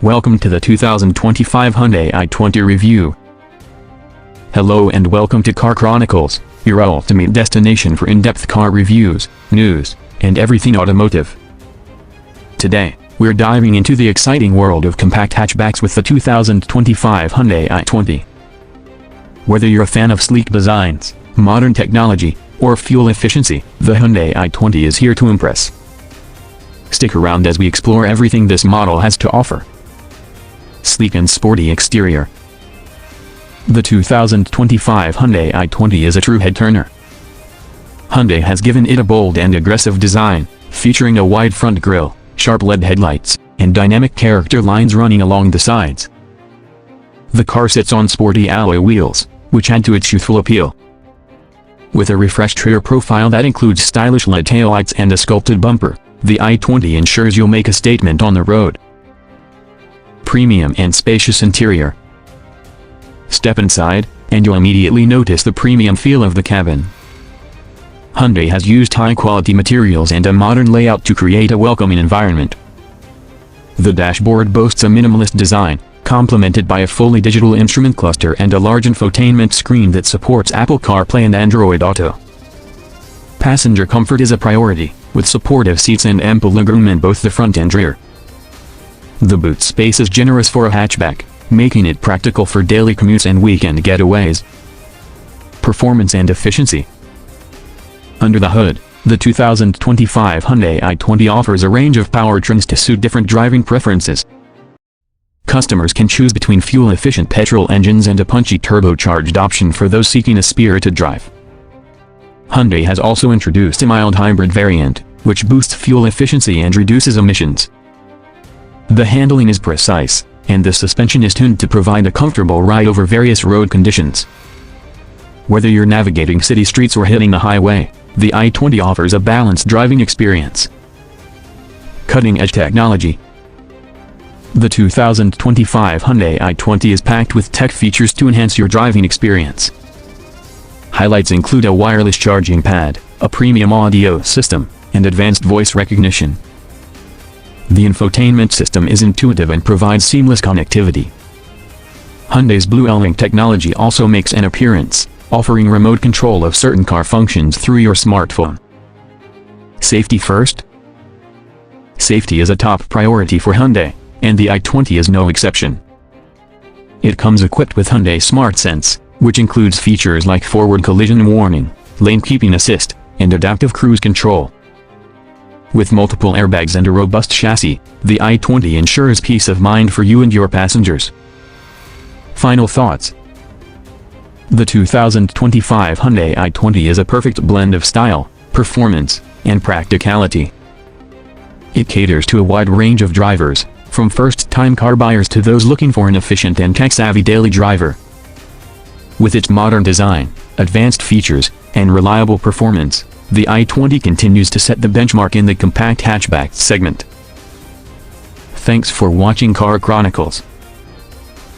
Welcome to the 2025 Hyundai i20 review. Hello and welcome to Car Chronicles, your ultimate destination for in-depth car reviews, news, and everything automotive. Today, we're diving into the exciting world of compact hatchbacks with the 2025 Hyundai i20. Whether you're a fan of sleek designs, modern technology, or fuel efficiency, the Hyundai i20 is here to impress. Stick around as we explore everything this model has to offer. Sleek and sporty exterior. The 2025 Hyundai i20 is a true head-turner. Hyundai has given it a bold and aggressive design, featuring a wide front grille, sharp LED headlights, and dynamic character lines running along the sides. The car sits on sporty alloy wheels, which add to its youthful appeal. With a refreshed rear profile that includes stylish LED taillights and a sculpted bumper, the i20 ensures you'll make a statement on the road. Premium and spacious interior. Step inside, and you'll immediately notice the premium feel of the cabin. Hyundai has used high-quality materials and a modern layout to create a welcoming environment. The dashboard boasts a minimalist design, complemented by a fully digital instrument cluster and a large infotainment screen that supports Apple CarPlay and Android Auto. Passenger comfort is a priority, with supportive seats and ample legroom in both the front and rear. The boot space is generous for a hatchback, making it practical for daily commutes and weekend getaways. Performance and efficiency. Under the hood, the 2025 Hyundai i20 offers a range of powertrains to suit different driving preferences. Customers can choose between fuel-efficient petrol engines and a punchy turbocharged option for those seeking a spirited drive. Hyundai has also introduced a mild hybrid variant, which boosts fuel efficiency and reduces emissions. The handling is precise, and the suspension is tuned to provide a comfortable ride over various road conditions. Whether you're navigating city streets or hitting the highway, the i20 offers a balanced driving experience. Cutting-edge technology. The 2025 Hyundai i20 is packed with tech features to enhance your driving experience. Highlights include a wireless charging pad, a premium audio system, and advanced voice recognition. The infotainment system is intuitive and provides seamless connectivity. Hyundai's Blue L-Link technology also makes an appearance, offering remote control of certain car functions through your smartphone. Safety first? Safety is a top priority for Hyundai, and the i20 is no exception. It comes equipped with Hyundai SmartSense, which includes features like forward collision warning, lane keeping assist, and adaptive cruise control. With multiple airbags and a robust chassis, the i20 ensures peace of mind for you and your passengers. Final thoughts. The 2025 Hyundai i20 is a perfect blend of style, performance, and practicality. It caters to a wide range of drivers, from first-time car buyers to those looking for an efficient and tech-savvy daily driver. With its modern design, advanced features, and reliable performance, the i20 continues to set the benchmark in the compact hatchback segment. Thanks for watching Car Chronicles.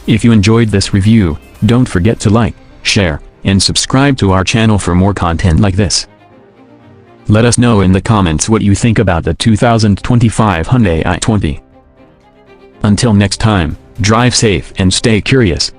If you enjoyed this review, don't forget to like, share, and subscribe to our channel for more content like this. Let us know in the comments what you think about the 2025 Hyundai i20. Until next time, drive safe and stay curious.